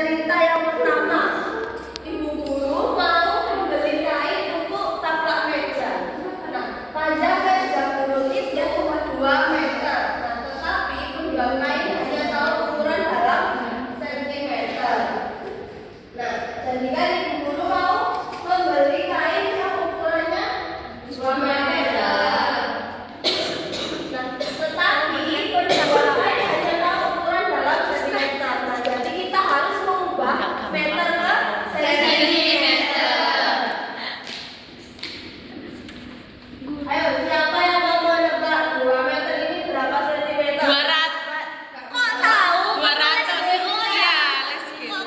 cerita yang pertama, ibu guru mau membeli kain untuk taplak meja. Nah, panjang meja guru itu 2 meter. Nah, tetapi penjual kain hanya tahu ukuran dalam sentimeter. Nah, jadikan ibu guru mau membeli kain yang ukurannya 2 meter. Nah, tetapi penjual kain hanya tahu ukuran dalam sentimeter. Nah, jadi kita harus mengubah meter ke sentimeter. Ayo, siapa yang mau menebak 2 meter ini berapa sentimeter? 200. Kok tahu? 200. Oh ya, let's go.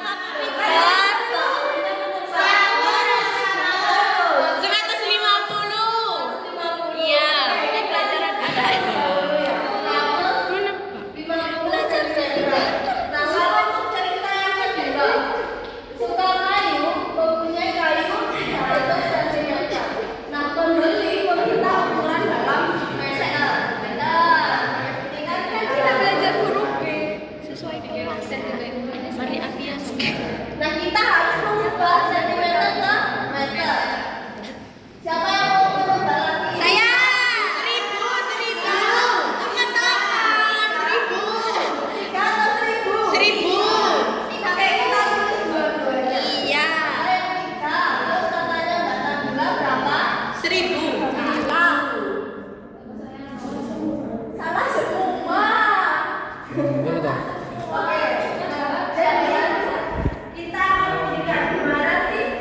150. Iya, ini pelajaran ada itu. Nah, kalau untuk cerita yang kedua, suka kayu mempunyai kayu 100 cm. Nah, pembeli meminta ukuran dalam meter. Benar. Ini kan Kita belajar huruf B sesuai dengan sentimeter. Mari Afia. Nah, kita harus mengubah sentimeter ke meter. Siapa yang mau menebak lagi? Saya 1000. Teman-teman, 1000. 3 atau 1000? 1000. Oke, kita tulis dua-duanya. Iya. Saya yang 3, terus katanya data gula berapa? 1000. Salah semua. Oke, jadi kita akan berikan gimana sih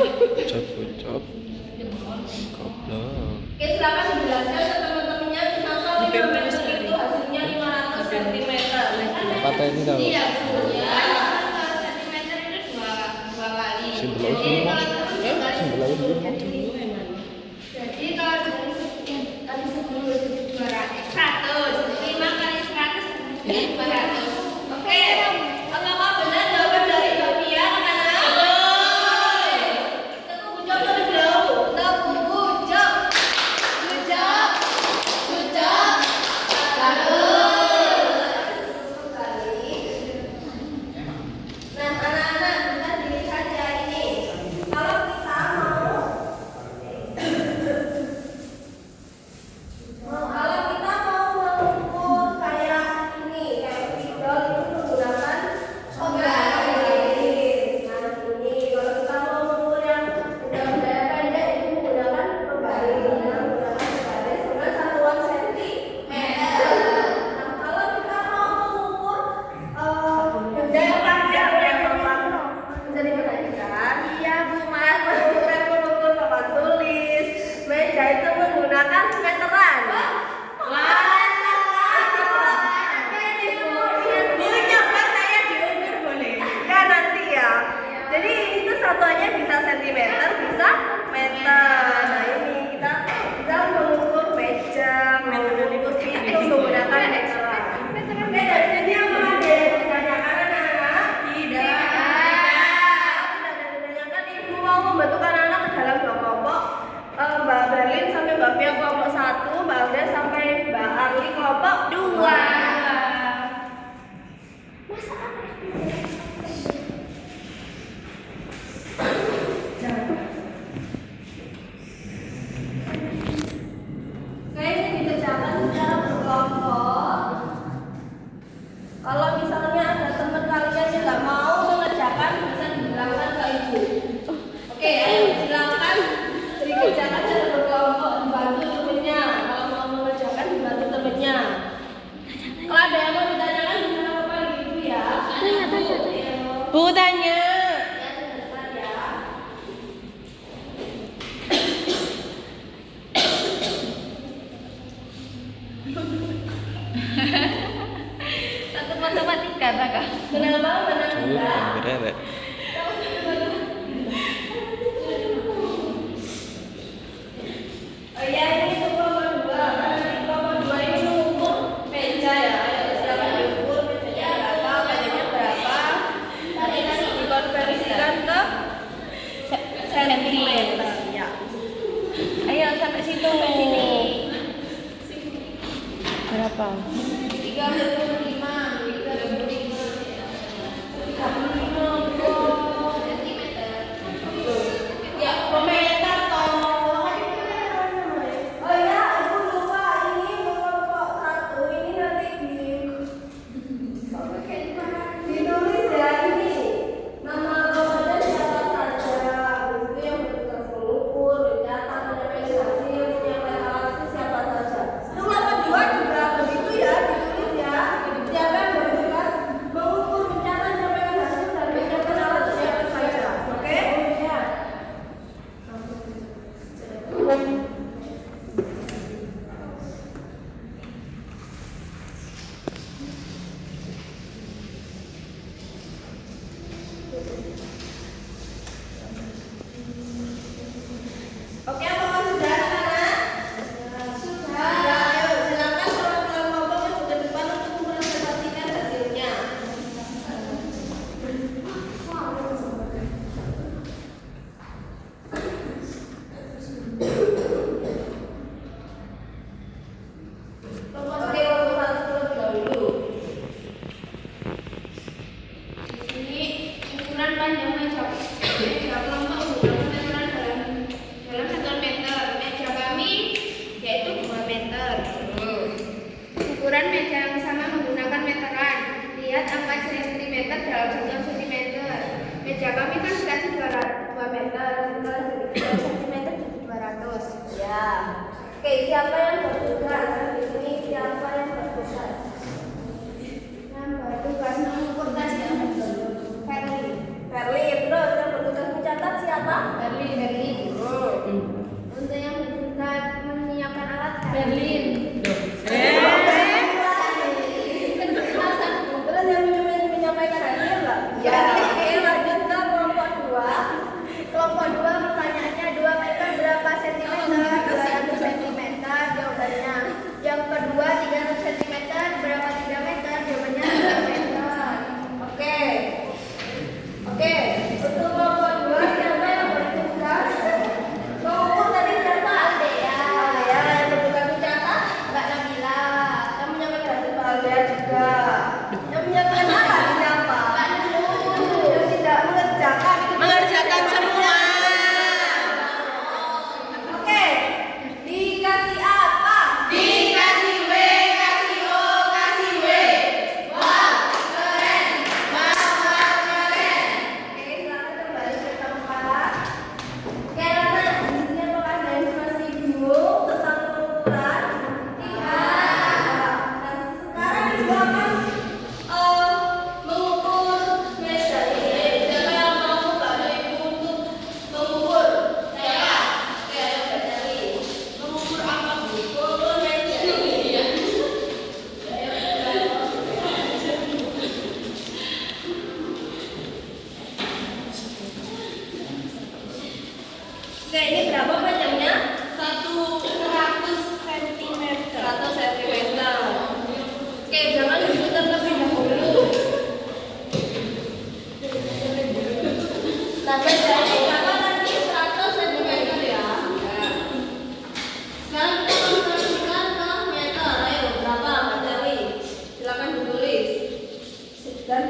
Ucap goblok. Oke, silakan dijelaskan ke teman-temannya kenapa 5 meter itu hasilnya 500 cm. Kata ini tahu. Iya, ya. Centimeter itu dua kali. Simbelau semua. Simbelau semua. Jadi kalau tadi sebelum 200, 5 kali 100 jadi 200. Oke, apakah benar jawaban dari Sofia, anak-anak? Kita tunggu jawab terlebih dahulu. Kita tunggu jawab. Good job. Good job. Kali. Nah, anak-anak, kita diri saja ini. Kalau kita kalau kita mau mengukur kayak ini, kayak spidol itu menggunakan pembaris. Nah, ini kalau kita mau mengukur yang udah pendek itu menggunakan pembaris. Nah, menggunakan pembaris dengan satuan sentimeter. Nah, kalau kita mau mengukur benda yang panjang yang bisa diperhatikan, iya Bu Mas, mengukur papan tulis, meja itu menggunakan meteran. Ya nanti ya. Jadi itu satuannya bisa sentimeter, bisa meter. Nah ini kita bisa mengukur meja, mengukur pintu menggunakan meteran. Jadi apa ada ditanyakan anak-anak? Tidak. Tidak ada ditanyakan. Ibu mau membentukkan anak ke dalam 2 kelompok. Mbak Berlin sampai Mbak Pia kelompok 1, Mbak Auda sampai Mbak Arli kelompok 2. Masa kayaknya dikerjakan secara berkelompok. Kalau misalnya ada teman kalian yang nggak mau mengerjakan, bisa dibilangkan ke ibu. Oke, ayo silakan dikerjakan secara berkelompok, dibantu temennya. Kalau mau mengerjakan, dibantu temennya. Kalau ada yang mau ditanyakan, bisa apa ibu ya? Bu tanya. Ya, sebentar ya. Satu matematika tak? Kenapa menang? Cuy, berere. Oh iya, ini itu kelompok 2. Karena di kelompok 2 ini mengukur meja ya. Ayo silakan diukur mejanya berapa, mejanya berapa. Nanti dikonversikan ke sentimeter. Ya. Ayo sampai situ. Berapa? 35 sentimeter. Ya, meter toh. Oh ya, aku lupa ini kelompok 1 ini nanti ditulis ya ini. Nama kelompoknya dicatat saja. Itu yang bertugas mengukur, dicatat, menyampaikan hasil, menyampaikan alat itu siapa saja. Itu kelompok 2 juga begitu ya, ditulis ya. Siapa yang bertugas mengukur, mencatat, menyampaikan hasil dan menyiapkan alat itu siapa saja. Oke? Ya. Oke, apakah sudah anak-anak? Sudah. Ayo silakan teman-teman kelompok maju ke depan untuk mempresentasikan hasilnya. Oke, kelompok 1 terlebih dahulu. Ini ukuran panjang meja. Meja kelompok menggunakan ukuran dalam 1 meter. Meja kami yaitu 2 meter. Ukuran meja yang sama menggunakan meteran. Lihat angka sentimeter dalam satuan sentimeter. Meja kami kan dikasih 2 meter. Kalau jadi 2 sentimeter jadi 200. Ya. Oke, siapa yang bertugas? Di sini siapa yang bertugas? Yang bertugas dan